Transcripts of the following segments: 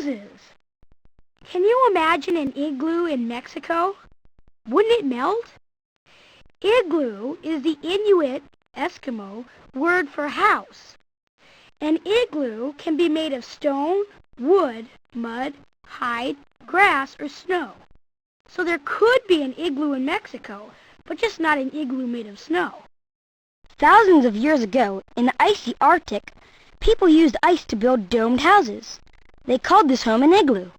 houses. Can you imagine an igloo in Mexico? Wouldn't it melt? Igloo is the Inuit Eskimo word for house. An igloo can be made of stone, wood, mud, hide, grass, or snow. So there could be an igloo in Mexico, but just not an igloo made of snow. Thousands of years ago, in the icy Arctic, people used ice to build domed houses. They called this home an igloo.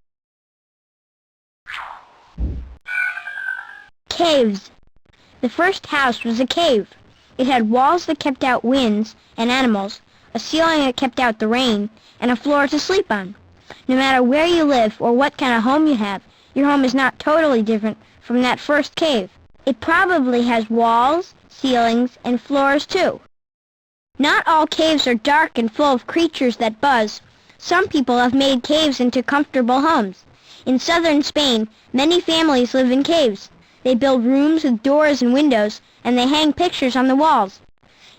Caves. The first house was a cave. It had walls that kept out winds and animals, a ceiling that kept out the rain, and a floor to sleep on. No matter where you live or what kind of home you have, your home is not totally different from that first cave. It probably has walls, ceilings, and floors too. Not all caves are dark and full of creatures that buzz. Some people have made caves into comfortable homes. In southern Spain, many families live in caves. They build rooms with doors and windows, and they hang pictures on the walls.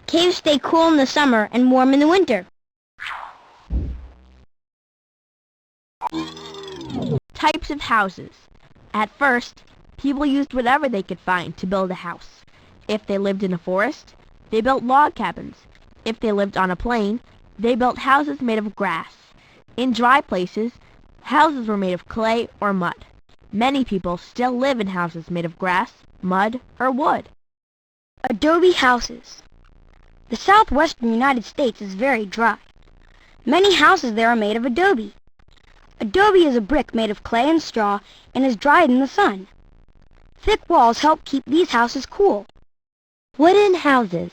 Caves stay cool in the summer and warm in the winter. Types of houses. At first, people used whatever they could find to build a house. If they lived in a forest, they built log cabins. If they lived on a plain, they built houses made of grass. In dry places, houses were made of clay or mud. Many people still live in houses made of grass, mud, or wood. Adobe houses. The southwestern United States is very dry. Many houses there are made of adobe. Adobe is a brick made of clay and straw and is dried in the sun. Thick walls help keep these houses cool. Wooden houses.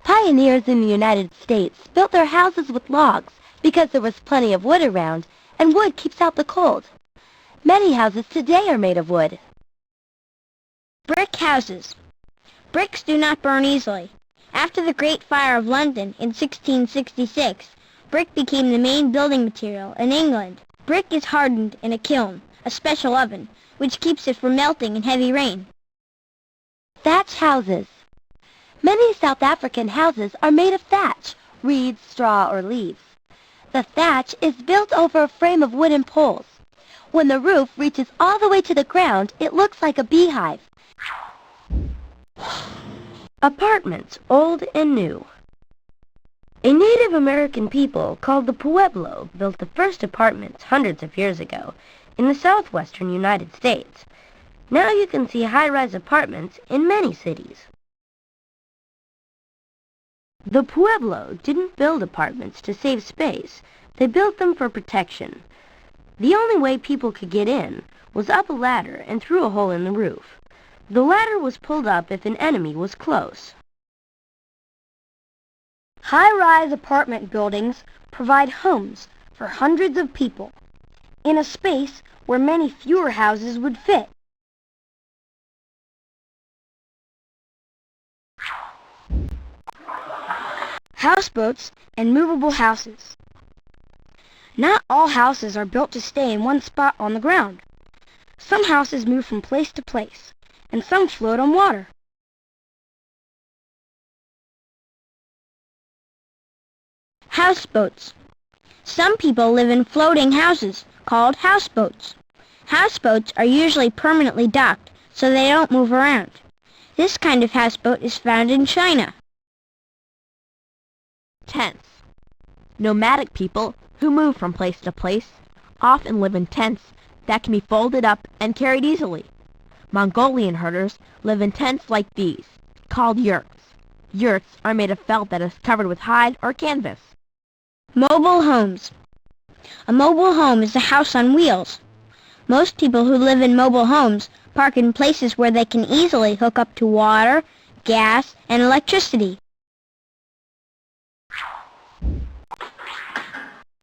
Pioneers in the United States built their houses with logs because there was plenty of wood around, and wood keeps out the cold. Many houses today are made of wood. Brick houses. Bricks do not burn easily. After the Great Fire of London in 1666, brick became the main building material in England. Brick is hardened in a kiln, a special oven, which keeps it from melting in heavy rain. Thatch houses. Many South African houses are made of thatch, reeds, straw, or leaves. The thatch is built over a frame of wooden poles. When the roof reaches all the way to the ground, it looks like a beehive. Apartments, old and new. A Native American people called the Pueblo built the first apartments hundreds of years ago in the southwestern United States. Now you can see high-rise apartments in many cities. The Pueblo didn't build apartments to save space. They built them for protection. The only way people could get in was up a ladder and through a hole in the roof. The ladder was pulled up if an enemy was close. High-rise apartment buildings provide homes for hundreds of people in a space where many fewer houses would fit. Houseboats and movable houses. Not all houses are built to stay in one spot on the ground. Some houses move from place to place, and some float on water. Houseboats. Some people live in floating houses called houseboats. Houseboats are usually permanently docked, so they don't move around. This kind of houseboat is found in China. Tents. Nomadic people who move from place to place often live in tents that can be folded up and carried easily. Mongolian herders live in tents like these, called yurts. Yurts are made of felt that is covered with hide or canvas. Mobile homes. A mobile home is a house on wheels. Most people who live in mobile homes park in places where they can easily hook up to water, gas, and electricity.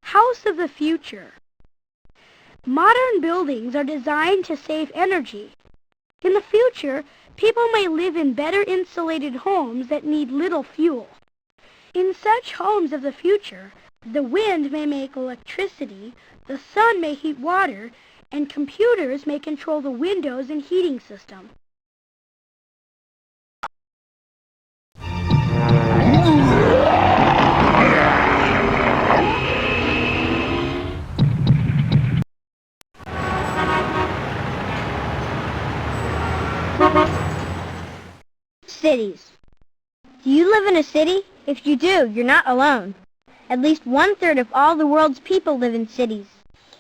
House of the future. Modern buildings are designed to save energy. In the future, people may live in better insulated homes that need little fuel. In such homes of the future, the wind may make electricity, the sun may heat water, and computers may control the windows and heating system. Cities. Do you live in a city? If you do, you're not alone. At least 1/3 of all the world's people live in cities.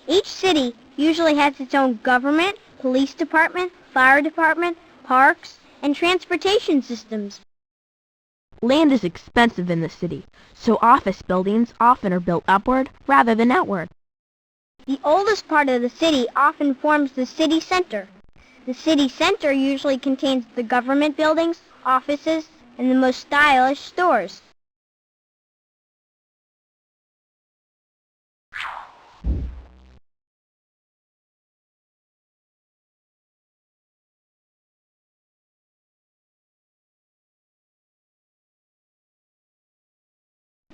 Each city usually has its own government, police department, fire department, parks, and transportation systems. Land is expensive in the city, so office buildings often are built upward rather than outward. The oldest part of the city often forms the city center. The city center usually contains the government buildings, offices, and the most stylish stores.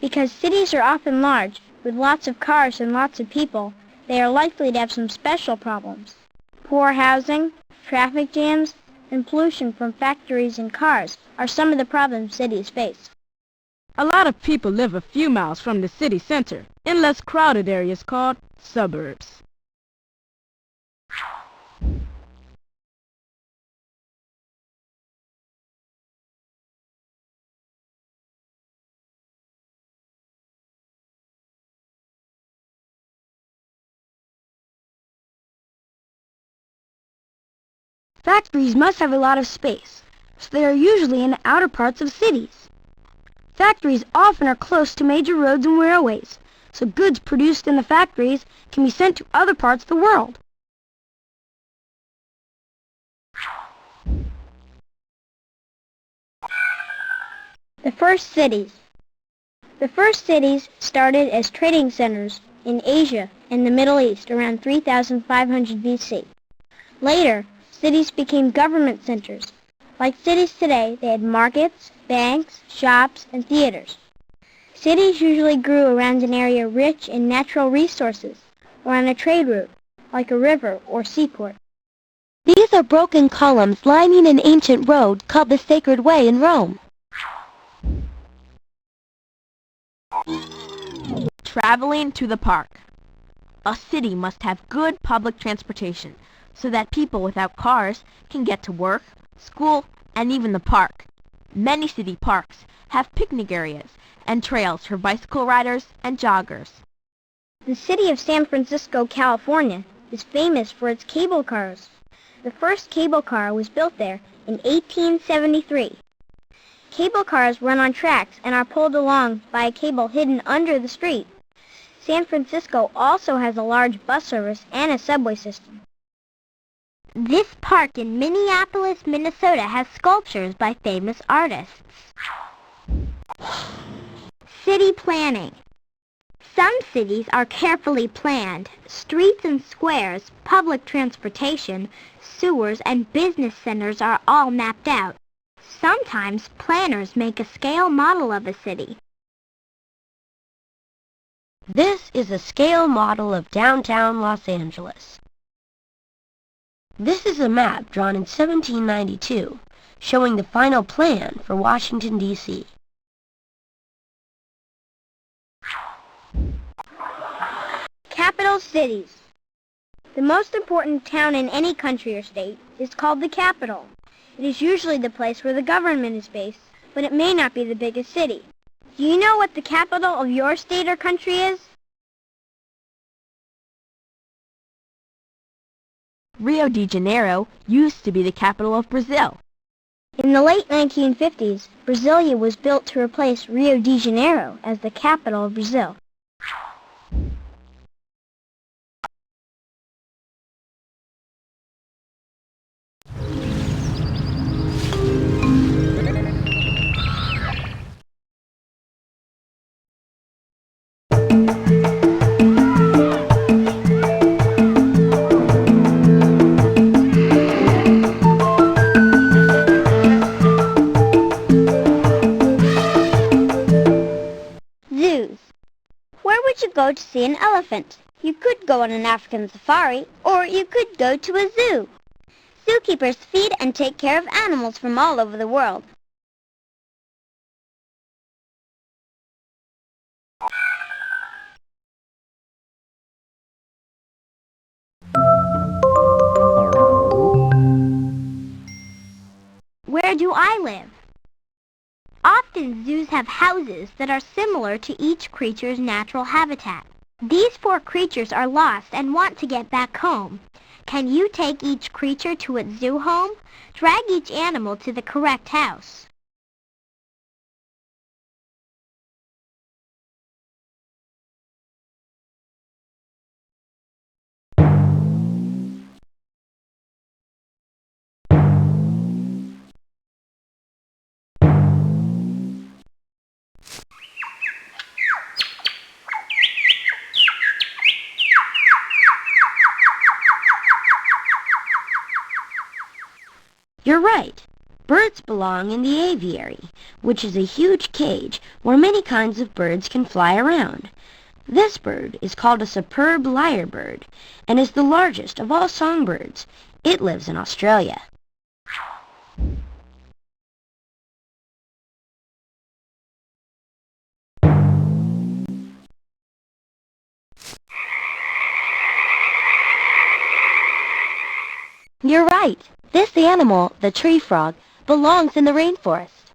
Because cities are often large, with lots of cars and lots of people, they are likely to have some special problems. Poor housing, traffic jams, and pollution from factories and cars are some of the problems cities face. A lot of people live a few miles from the city center in less crowded areas called suburbs. Factories must have a lot of space, so they are usually in the outer parts of cities. Factories often are close to major roads and railways, so goods produced in the factories can be sent to other parts of the world. The first cities. The first cities started as trading centers in Asia and the Middle East around 3500 BC. Later, cities became government centers. Like cities today, they had markets, banks, shops, and theaters. Cities usually grew around an area rich in natural resources or on a trade route, like a river or seaport. These are broken columns lining an ancient road called the Sacred Way in Rome. Traveling to the park. A city must have good public transportation so that people without cars can get to work, school, and even the park. Many city parks have picnic areas and trails for bicycle riders and joggers. The city of San Francisco, California, is famous for its cable cars. The first cable car was built there in 1873. Cable cars run on tracks and are pulled along by a cable hidden under the street. San Francisco also has a large bus service and a subway system. This park in Minneapolis, Minnesota has sculptures by famous artists. City planning. Some cities are carefully planned. Streets and squares, public transportation, sewers, and business centers are all mapped out. Sometimes planners make a scale model of a city. This is a scale model of downtown Los Angeles. This is a map drawn in 1792, showing the final plan for Washington, D.C. Capital cities. The most important town in any country or state is called the capital. It is usually the place where the government is based, but it may not be the biggest city. Do you know what the capital of your state or country is? Rio de Janeiro used to be the capital of Brazil. In the late 1950s, Brasilia was built to replace Rio de Janeiro as the capital of Brazil. Zoos. Where would you go to see an elephant? You could go on an African safari, or you could go to a zoo. Zookeepers feed and take care of animals from all over the world. Where do I live? Often zoos have houses that are similar to each creature's natural habitat. These 4 creatures are lost and want to get back home. Can you take each creature to its zoo home? Drag each animal to the correct house. You're right. Birds belong in the aviary, which is a huge cage where many kinds of birds can fly around. This bird is called a superb lyrebird and is the largest of all songbirds. It lives in Australia. You're right. This animal, the tree frog, belongs in the rainforest.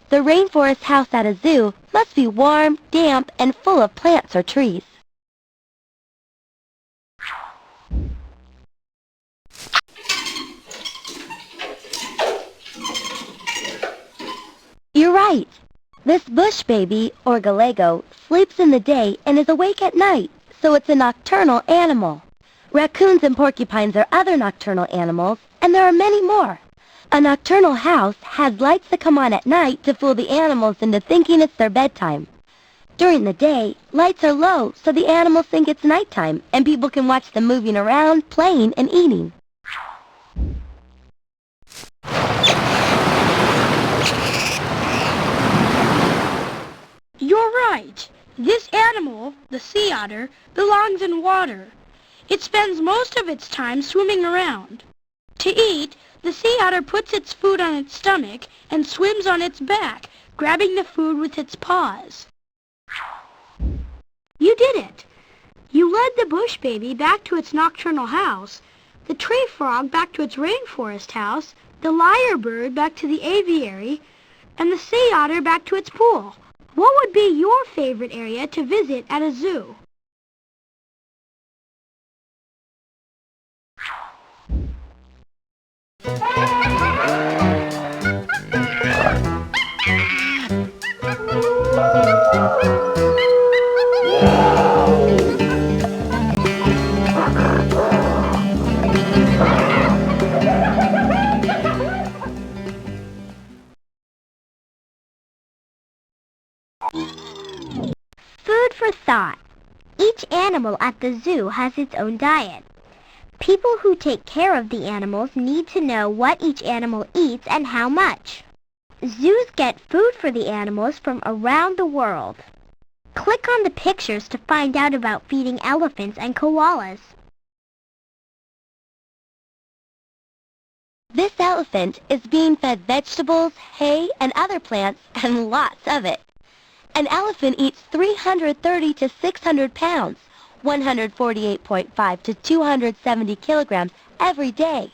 The rainforest house at a zoo must be warm, damp, and full of plants or trees. You're right. This bush baby, or galego, sleeps in the day and is awake at night, so it's a nocturnal animal. Raccoons and porcupines are other nocturnal animals, and there are many more. A nocturnal house has lights that come on at night to fool the animals into thinking it's their bedtime. During the day, lights are low, so the animals think it's nighttime, and people can watch them moving around, playing, and eating. You're right. This animal, the sea otter, belongs in water. It spends most of its time swimming around. To eat, the sea otter puts its food on its stomach and swims on its back, grabbing the food with its paws. You did it. You led the bush baby back to its nocturnal house, the tree frog back to its rainforest house, the lyrebird back to the aviary, and the sea otter back to its pool. What would be your favorite area to visit at a zoo? Food for thought. Each animal at the zoo has its own diet. People who take care of the animals need to know what each animal eats and how much. Zoos get food for the animals from around the world. Click on the pictures to find out about feeding elephants and koalas. This elephant is being fed vegetables, hay, and other plants, and lots of it. An elephant eats 330 to 600 pounds, 148.5 to 270 kilograms every day.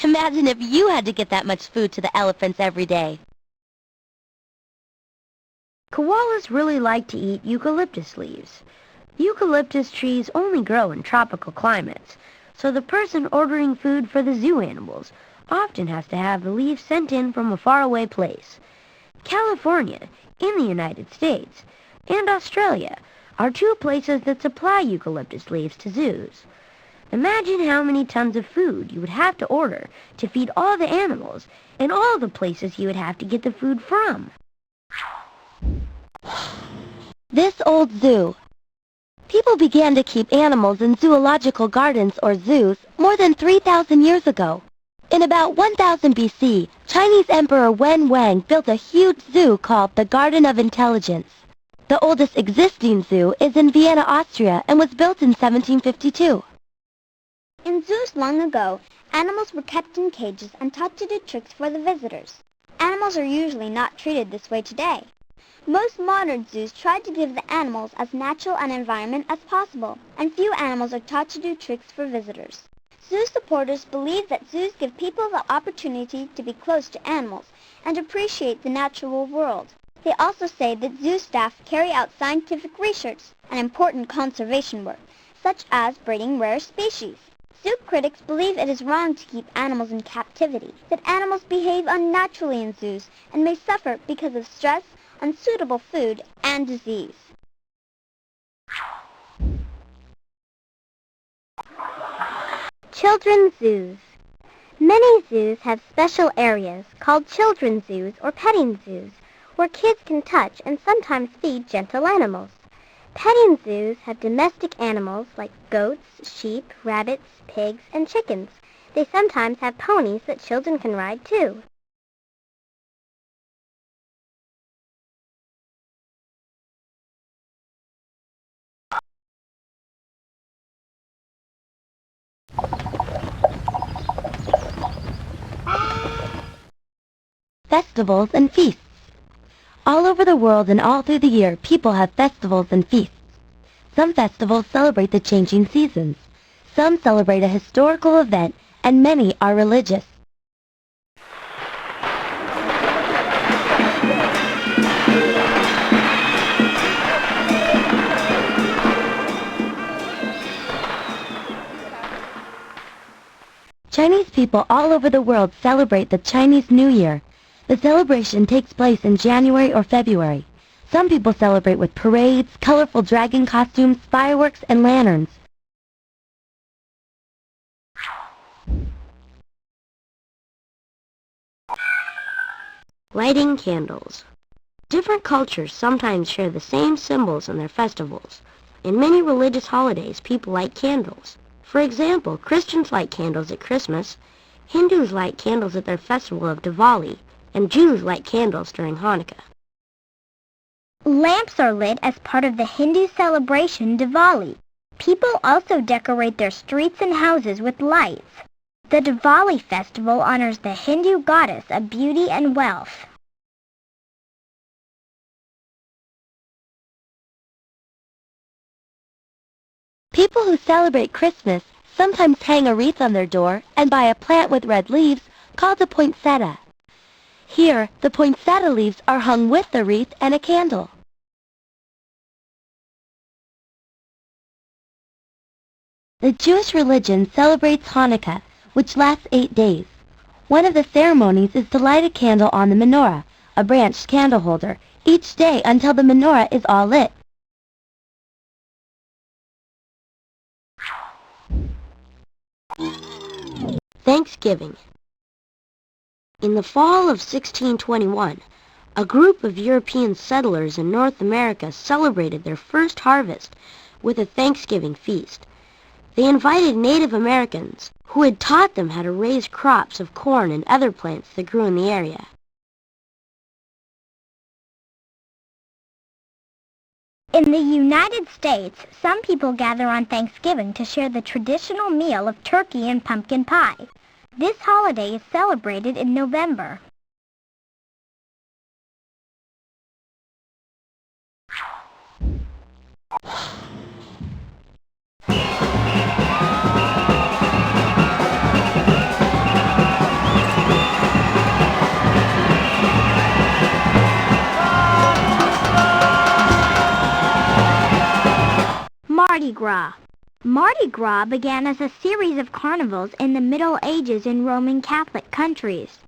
Imagine if you had to get that much food to the elephants every day. Koalas really like to eat eucalyptus leaves. Eucalyptus trees only grow in tropical climates, so the person ordering food for the zoo animals often has to have the leaves sent in from a faraway place. California, in the United States, and Australia are 2 places that supply eucalyptus leaves to zoos. Imagine how many tons of food you would have to order to feed all the animals and all the places you would have to get the food from. This old zoo. People began to keep animals in zoological gardens or zoos more than 3,000 years ago. In about 1000 BC, Chinese Emperor Wen Wang built a huge zoo called the Garden of Intelligence. The oldest existing zoo is in Vienna, Austria, and was built in 1752. In zoos long ago, animals were kept in cages and taught to do tricks for the visitors. Animals are usually not treated this way today. Most modern zoos try to give the animals as natural an environment as possible, and few animals are taught to do tricks for visitors. Zoo supporters believe that zoos give people the opportunity to be close to animals and appreciate the natural world. They also say that zoo staff carry out scientific research and important conservation work, such as breeding rare species. Zoo critics believe it is wrong to keep animals in captivity, that animals behave unnaturally in zoos and may suffer because of stress, unsuitable food, and disease. Children's zoos. Many zoos have special areas called children's zoos or petting zoos, where kids can touch and sometimes feed gentle animals. Petting zoos have domestic animals like goats, sheep, rabbits, pigs, and chickens. They sometimes have ponies that children can ride too. Festivals and feasts. All over the world and all through the year, people have festivals and feasts. Some festivals celebrate the changing seasons. Some celebrate a historical event, and many are religious. Chinese people all over the world celebrate the Chinese New Year. The celebration takes place in January or February. Some people celebrate with parades, colorful dragon costumes, fireworks, and lanterns. Lighting candles. Different cultures sometimes share the same symbols in their festivals. In many religious holidays, people light candles. For example, Christians light candles at Christmas, Hindus light candles at their festival of Diwali, and Jews light candles during Hanukkah. Lamps are lit as part of the Hindu celebration Diwali. People also decorate their streets and houses with lights. The Diwali festival honors the Hindu goddess of beauty and wealth. People who celebrate Christmas sometimes hang a wreath on their door and buy a plant with red leaves called a poinsettia. Here, the poinsettia leaves are hung with the wreath and a candle. The Jewish religion celebrates Hanukkah, which lasts 8 days. One of the ceremonies is to light a candle on the menorah, a branched candle holder, each day until the menorah is all lit. Thanksgiving. In the fall of 1621, a group of European settlers in North America celebrated their first harvest with a Thanksgiving feast. They invited Native Americans, who had taught them how to raise crops of corn and other plants that grew in the area. In the United States, some people gather on Thanksgiving to share the traditional meal of turkey and pumpkin pie. This holiday is celebrated in November. Mardi Gras. Mardi Gras began as a series of carnivals in the Middle Ages in Roman Catholic countries.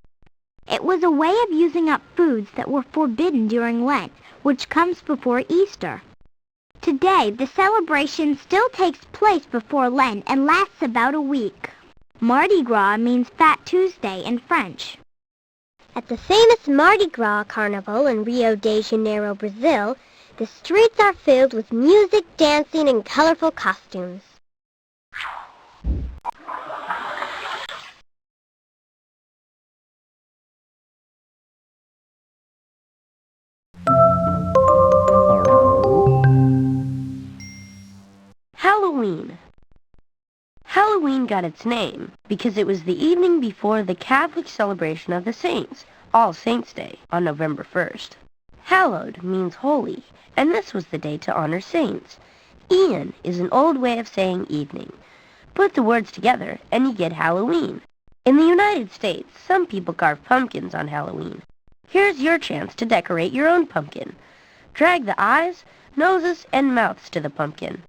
It was a way of using up foods that were forbidden during Lent, which comes before Easter. Today, the celebration still takes place before Lent and lasts about a week. Mardi Gras means Fat Tuesday in French. At the famous Mardi Gras carnival in Rio de Janeiro, Brazil, the streets are filled with music, dancing, and colorful costumes. Halloween. Halloween got its name because it was the evening before the Catholic celebration of the saints, All Saints' Day, on November 1st. Hallowed means holy, and this was the day to honor saints. Ian is an old way of saying evening. Put the words together and you get Halloween. In the United States, some people carve pumpkins on Halloween. Here's your chance to decorate your own pumpkin. Drag the eyes, noses, and mouths to the pumpkin.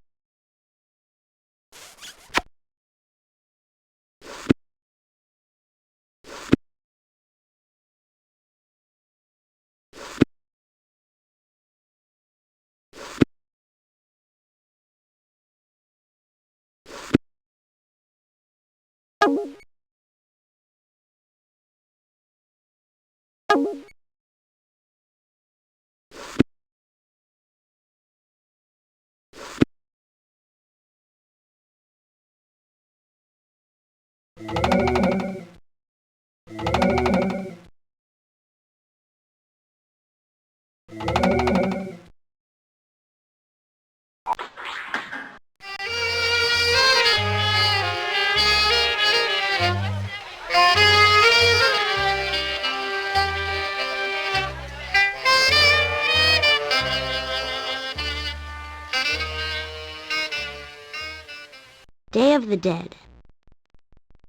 Day of the Dead.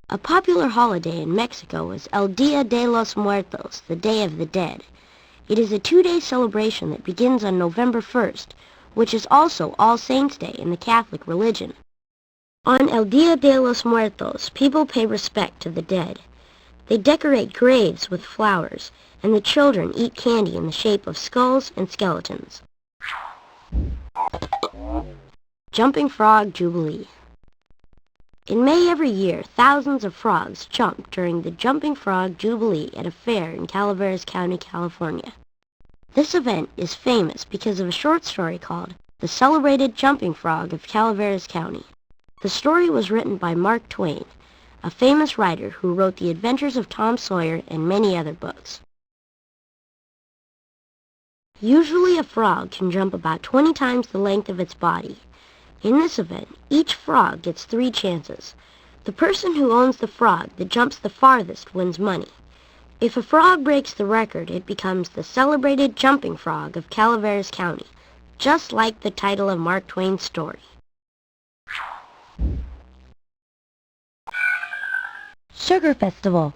A popular holiday in Mexico is El Dia de los Muertos, the Day of the Dead. It is a 2-day celebration that begins on November 1st, which is also All Saints' Day in the Catholic religion. On El Dia de los Muertos, people pay respect to the dead. They decorate graves with flowers, and the children eat candy in the shape of skulls and skeletons. Jumping Frog Jubilee. In May every year, thousands of frogs jump during the Jumping Frog Jubilee at a fair in Calaveras County, California. This event is famous because of a short story called The Celebrated Jumping Frog of Calaveras County. The story was written by Mark Twain, a famous writer who wrote The Adventures of Tom Sawyer and many other books. Usually a frog can jump about 20 times the length of its body. In this event, each frog gets 3 chances. The person who owns the frog that jumps the farthest wins money. If a frog breaks the record, it becomes the Celebrated Jumping Frog of Calaveras County, just like the title of Mark Twain's story. Sugar Festival.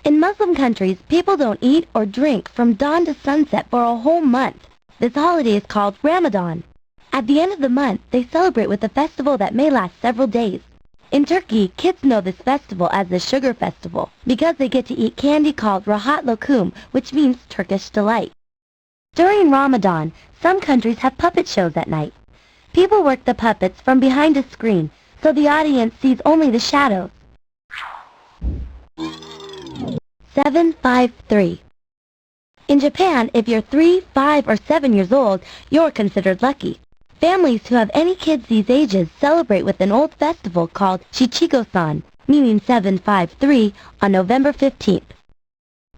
In Muslim countries, people don't eat or drink from dawn to sunset for a whole month. This holiday is called Ramadan. At the end of the month, they celebrate with a festival that may last several days. In Turkey, kids know this festival as the Sugar Festival because they get to eat candy called rahat lokum, which means Turkish delight. During Ramadan, some countries have puppet shows at night. People work the puppets from behind a screen, so the audience sees only the shadows. 753. In Japan, if you're 3, 5, or 7 years old, you're considered lucky. Families who have any kids these ages celebrate with an old festival called Shichigo-san, meaning 753, on November 15th.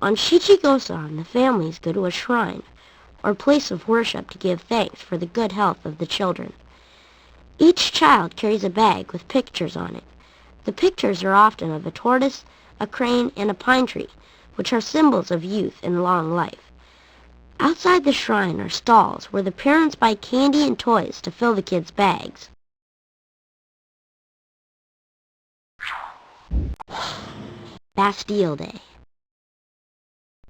On Shichigo-san, the families go to a shrine, or place of worship, to give thanks for the good health of the children. Each child carries a bag with pictures on it. The pictures are often of a tortoise, a crane, and a pine tree, which are symbols of youth and long life. Outside the shrine are stalls where the parents buy candy and toys to fill the kids' bags. Bastille Day.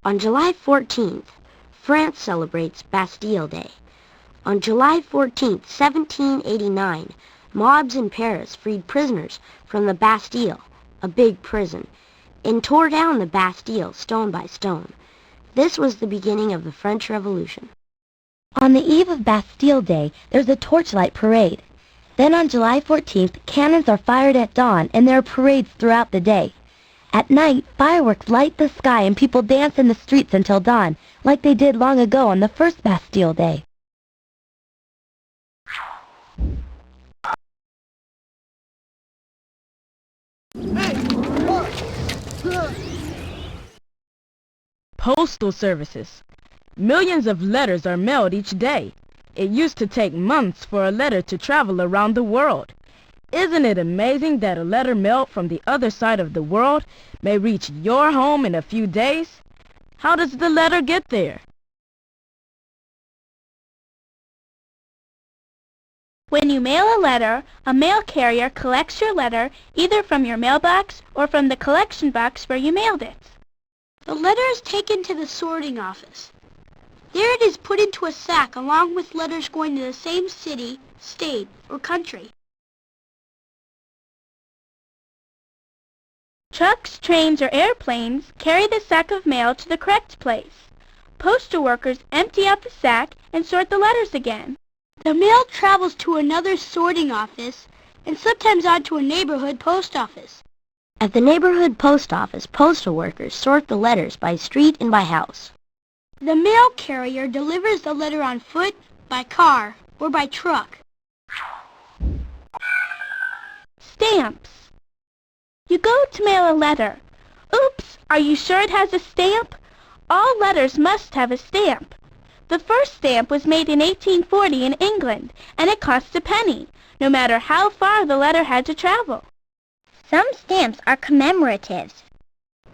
On July 14th, France celebrates Bastille Day. On July 14th, 1789, mobs in Paris freed prisoners from the Bastille, a big prison, and tore down the Bastille stone by stone. This was the beginning of the French Revolution. On the eve of Bastille Day, there's a torchlight parade. Then on July 14th, cannons are fired at dawn and there are parades throughout the day. At night, fireworks light the sky and people dance in the streets until dawn, like they did long ago on the first Bastille Day. Postal services. Millions of letters are mailed each day. It used to take months for a letter to travel around the world. Isn't it amazing that a letter mailed from the other side of the world may reach your home in a few days? How does the letter get there? When you mail a letter, a mail carrier collects your letter either from your mailbox or from the collection box where you mailed it. The letter is taken to the sorting office. There it is put into a sack along with letters going to the same city, state, or country. Trucks, trains, or airplanes carry the sack of mail to the correct place. Postal workers empty out the sack and sort the letters again. The mail travels to another sorting office and sometimes on to a neighborhood post office. At the neighborhood post office, postal workers sort the letters by street and by house. The mail carrier delivers the letter on foot, by car, or by truck. Stamps. You go to mail a letter. Oops, are you sure it has a stamp? All letters must have a stamp. The first stamp was made in 1840 in England, and it cost a penny, no matter how far the letter had to travel. Some stamps are commemoratives.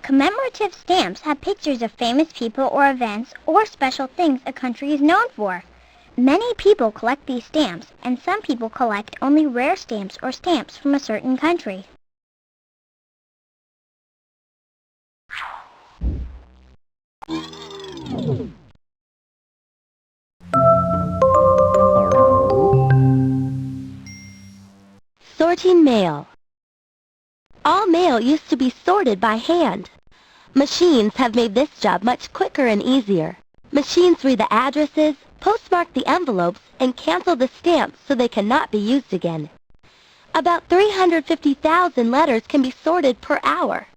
Commemorative stamps have pictures of famous people or events or special things a country is known for. Many people collect these stamps, and some people collect only rare stamps or stamps from a certain country. Sorting mail. All mail used to be sorted by hand. Machines have made this job much quicker and easier. Machines read the addresses, postmark the envelopes, and cancel the stamps so they cannot be used again. About 350,000 letters can be sorted per hour.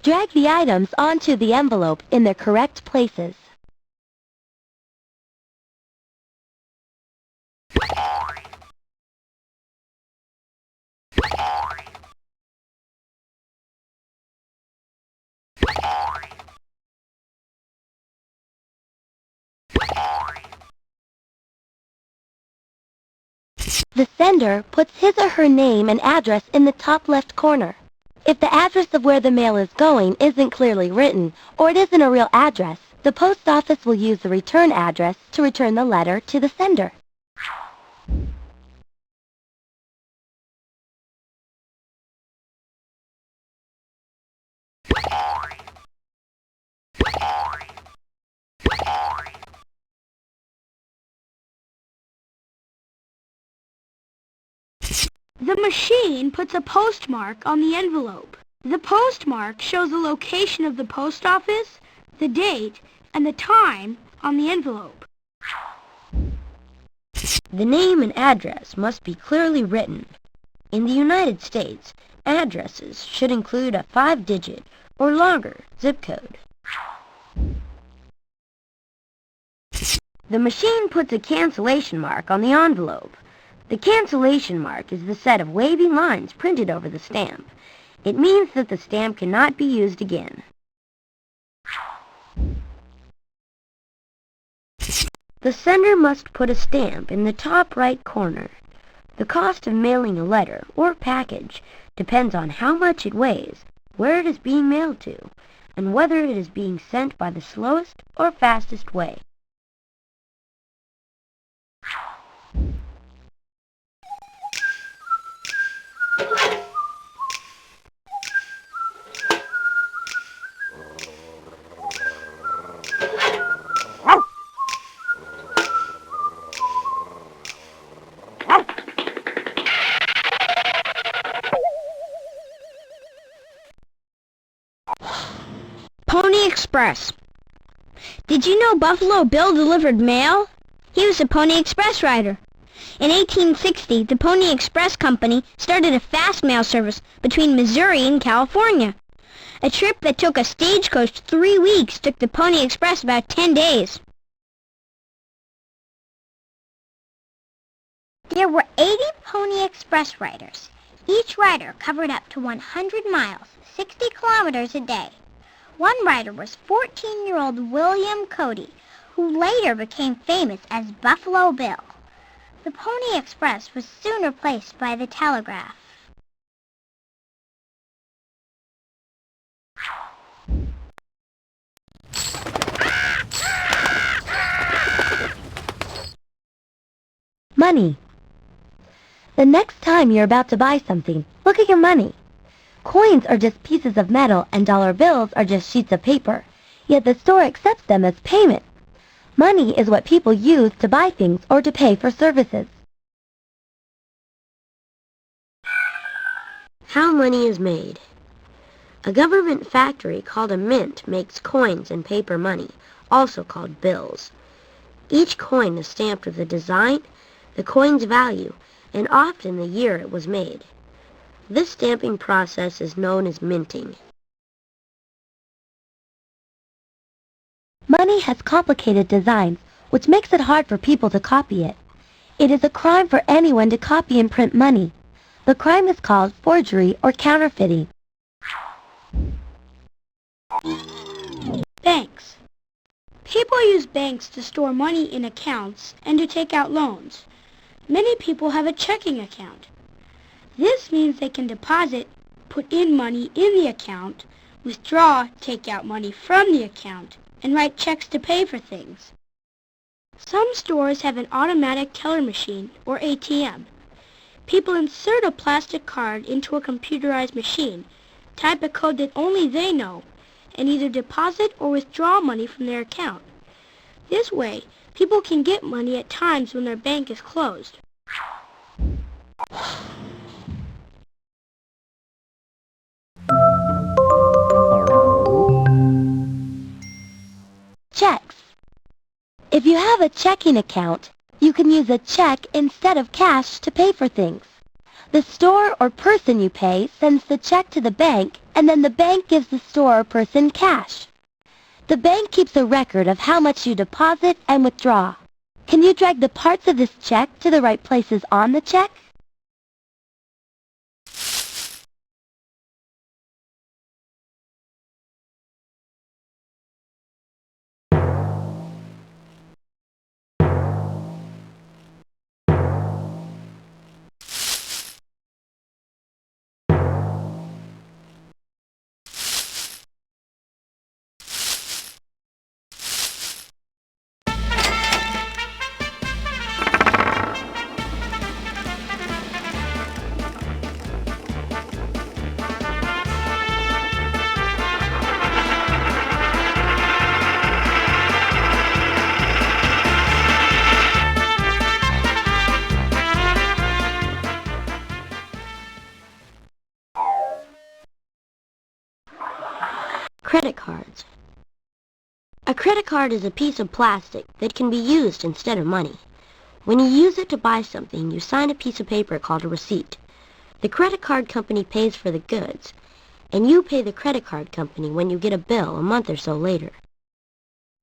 Drag the items onto the envelope in their correct places. The sender puts his or her name and address in the top left corner. If the address of where the mail is going isn't clearly written, or it isn't a real address, the post office will use the return address to return the letter to the sender. The machine puts a postmark on the envelope. The postmark shows the location of the post office, the date, and the time on the envelope. The name and address must be clearly written. In the United States, addresses should include a 5-digit or longer zip code. The machine puts a cancellation mark on the envelope. The cancellation mark is the set of wavy lines printed over the stamp. It means that the stamp cannot be used again. The sender must put a stamp in the top right corner. The cost of mailing a letter or package depends on how much it weighs, where it is being mailed to, and whether it is being sent by the slowest or fastest way. Pony Express. Did you know Buffalo Bill delivered mail? He was a Pony Express rider. In 1860, the Pony Express Company started a fast mail service between Missouri and California. A trip that took a stagecoach 3 weeks took the Pony Express about 10 days. There were 80 Pony Express riders. Each rider covered up to 100 miles, 60 kilometers a day. One rider was 14-year-old William Cody, who later became famous as Buffalo Bill. The Pony Express was soon replaced by the telegraph. Money. The next time you're about to buy something, look at your money. Coins are just pieces of metal and dollar bills are just sheets of paper. yet the store accepts them as payment. Money is what people use to buy things or to pay for services. How money is made. A government factory called a mint makes coins and paper money, also called bills. Each coin is stamped with the design, the coin's value, and often the year it was made. This stamping process is known as minting. Money has complicated designs, which makes it hard for people to copy it. It is a crime for anyone to copy and print money. The crime is called forgery or counterfeiting. Banks. People use banks to store money in accounts and to take out loans. Many people have a checking account. This means they can deposit, put in money in the account, withdraw, take out money from the account, and write checks to pay for things. Some stores have an automatic teller machine, or ATM. People insert a plastic card into a computerized machine, type a code that only they know, and either deposit or withdraw money from their account. This way, people can get money at times when their bank is closed. Checks. If you have a checking account, you can use a check instead of cash to pay for things. The store or person you pay sends the check to the bank, and then the bank gives the store or person cash. The bank keeps a record of how much you deposit and withdraw. Can you drag the parts of this check to the right places on the check? Credit cards. A credit card is a piece of plastic that can be used instead of money. When you use it to buy something, you sign a piece of paper called a receipt. The credit card company pays for the goods, and you pay the credit card company when you get a bill a month or so later.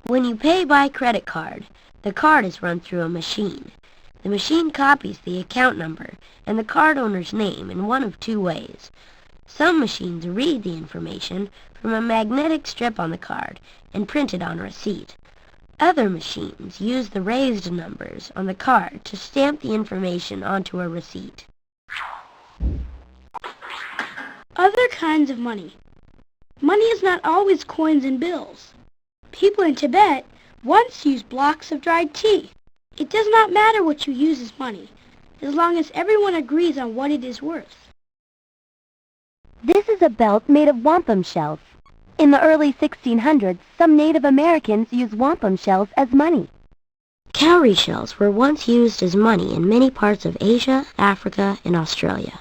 When you pay by credit card, the card is run through a machine. The machine copies the account number and the card owner's name in one of two ways. Some machines read the information from a magnetic strip on the card and print it on a receipt. Other machines use the raised numbers on the card to stamp the information onto a receipt. Other kinds of money. Money is not always coins and bills. People in Tibet once used blocks of dried tea. It does not matter what you use as money, as long as everyone agrees on what it is worth. This is a belt made of wampum shells. In the early 1600s, some Native Americans used wampum shells as money. Cowrie shells were once used as money in many parts of Asia, Africa, and Australia.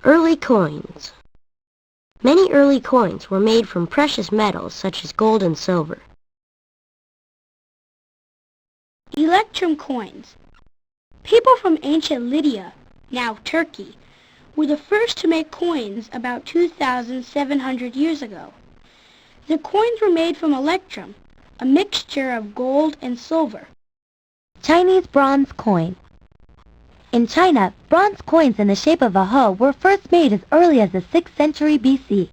Early coins. Many early coins were made from precious metals such as gold and silver. Electrum coins. People from ancient Lydia, now Turkey, were the first to make coins about 2,700 years ago. The coins were made from electrum, a mixture of gold and silver. Chinese bronze coin. In China, bronze coins in the shape of a hoe were first made as early as the 6th century BC.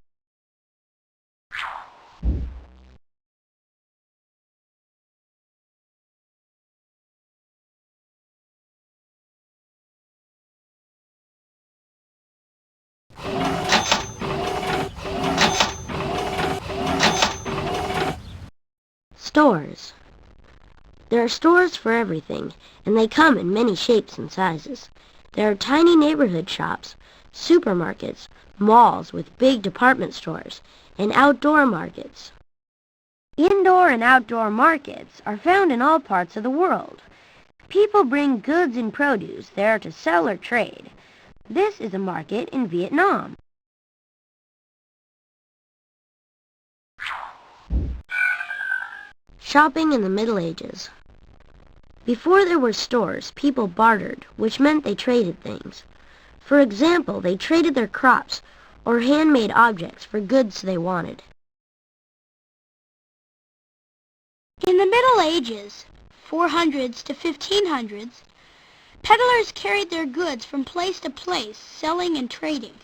Stores. There are stores for everything, and they come in many shapes and sizes. There are tiny neighborhood shops, supermarkets, malls with big department stores, and outdoor markets. Indoor and outdoor markets are found in all parts of the world. People bring goods and produce there to sell or trade. This is a market in Vietnam. Shopping in the Middle Ages. Before there were stores, people bartered, which meant they traded things. For example, they traded their crops or handmade objects for goods they wanted. In the Middle Ages, 400s to 1500s, peddlers carried their goods from place to place, selling and trading.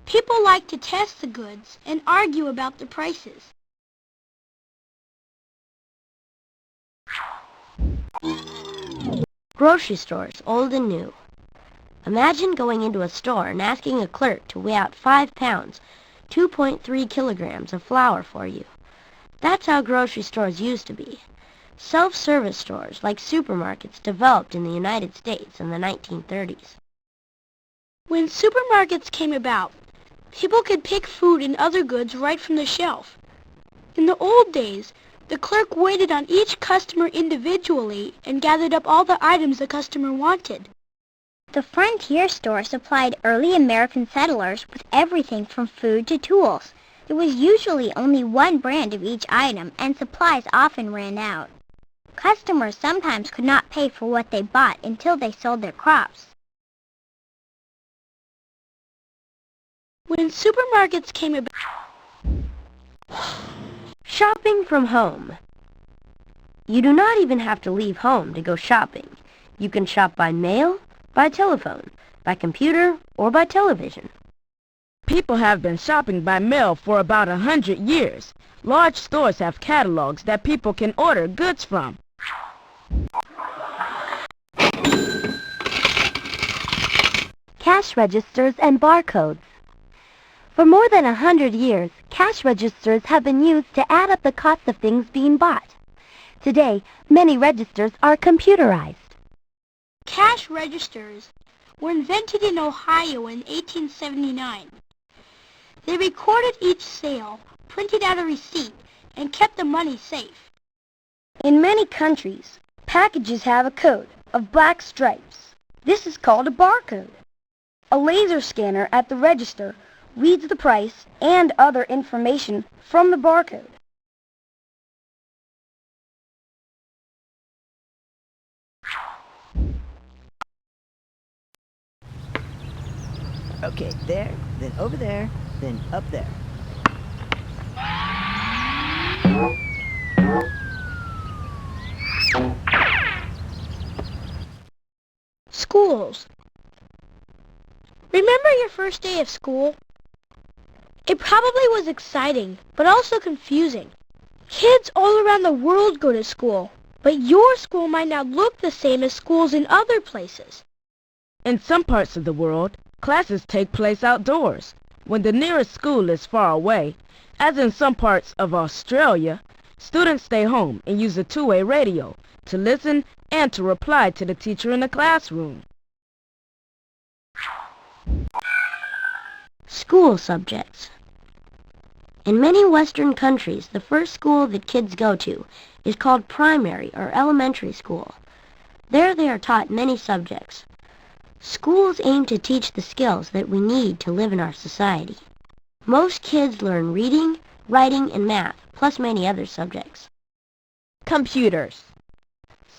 People liked to test the goods and argue about the prices. Grocery stores, old and new. Imagine going into a store and asking a clerk to weigh out 5 pounds, 2.3 kilograms of flour for you. That's how grocery stores used to be. Self-service stores, like supermarkets, developed in the United States in the 1930s. When supermarkets came about, people could pick food and other goods right from the shelf. In the old days, the clerk waited on each customer individually and gathered up all the items the customer wanted. The frontier store supplied early American settlers with everything from food to tools. There was usually only one brand of each item, and supplies often ran out. Customers sometimes could not pay for what they bought until they sold their crops. When supermarkets came about, Shopping from home. You do not even have to leave home to go shopping. You can shop by mail, by telephone, by computer, or by television. People have been shopping by mail for about 100 years. Large stores have catalogs that people can order goods from. Cash registers and barcodes. For more than 100 years, cash registers have been used to add up the cost of things being bought. Today, many registers are computerized. cash registers were invented in Ohio in 1879. They recorded each sale, printed out a receipt, and kept the money safe. In many countries, packages have a code of black stripes. This is called a barcode. A laser scanner at the register reads the price and other information from the barcode. Okay, there, then over there, then up there. Schools. Remember your first day of school? It probably was exciting, but also confusing. Kids all around the world go to school, but your school might not look the same as schools in other places. In some parts of the world, classes take place outdoors, when the nearest school is far away. As in some parts of Australia, students stay home and use a two-way radio to listen and to reply to the teacher in the classroom. School subjects. In many Western countries, the first school that kids go to is called primary or elementary school. There they are taught many subjects. Schools aim to teach the skills that we need to live in our society. Most kids learn reading, writing, and math, plus many other subjects. Computers.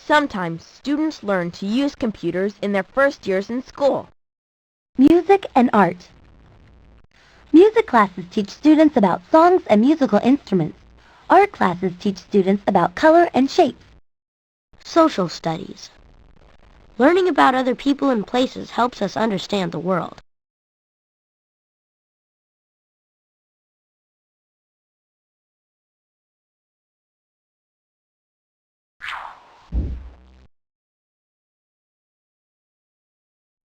Sometimes students learn to use computers in their first years in school. Music and art. Music classes teach students about songs and musical instruments. Art classes teach students about color and shape. Social studies. Learning about other people and places helps us understand the world.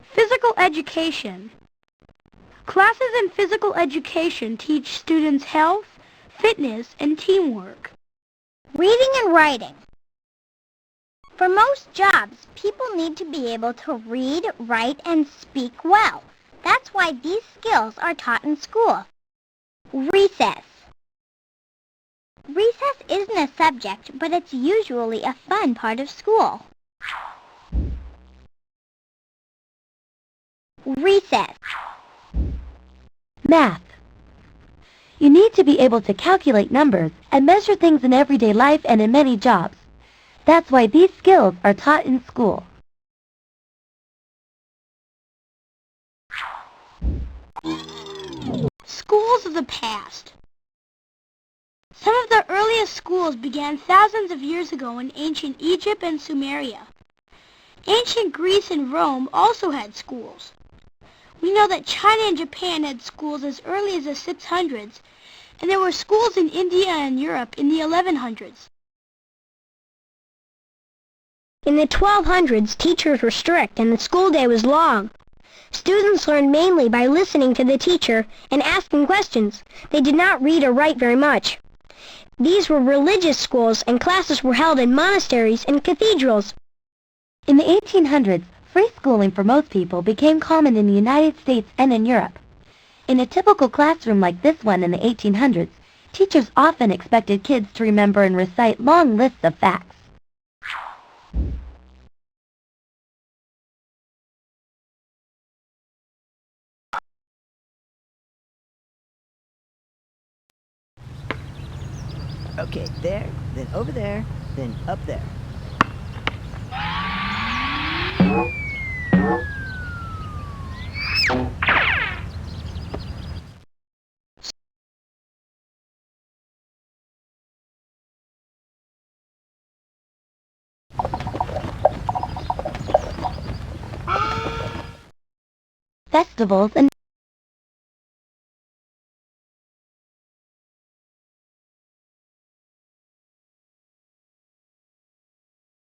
Physical education. Classes in physical education teach students health, fitness, and teamwork. Reading and writing. For most jobs, people need to be able to read, write, and speak well. That's why these skills are taught in school. Recess. Recess isn't a subject, but it's usually a fun part of school. Recess. Math. You need to be able to calculate numbers and measure things in everyday life and in many jobs. That's why these skills are taught in school. Schools of the past. Some of the earliest schools began thousands of years ago in ancient Egypt and Sumeria. Ancient Greece and Rome also had schools. We know that China and Japan had schools as early as the 600s, and there were schools in India and Europe in the 1100s. In the 1200s, teachers were strict and the school day was long. Students learned mainly by listening to the teacher and asking questions. They did not read or write very much. These were religious schools, and classes were held in monasteries and cathedrals. In the 1800s, free schooling for most people became common in the United States and in Europe. In a typical classroom like this one in the 1800s, teachers often expected kids to remember and recite long lists of facts. Okay, there, then over there, then up there. Festivals and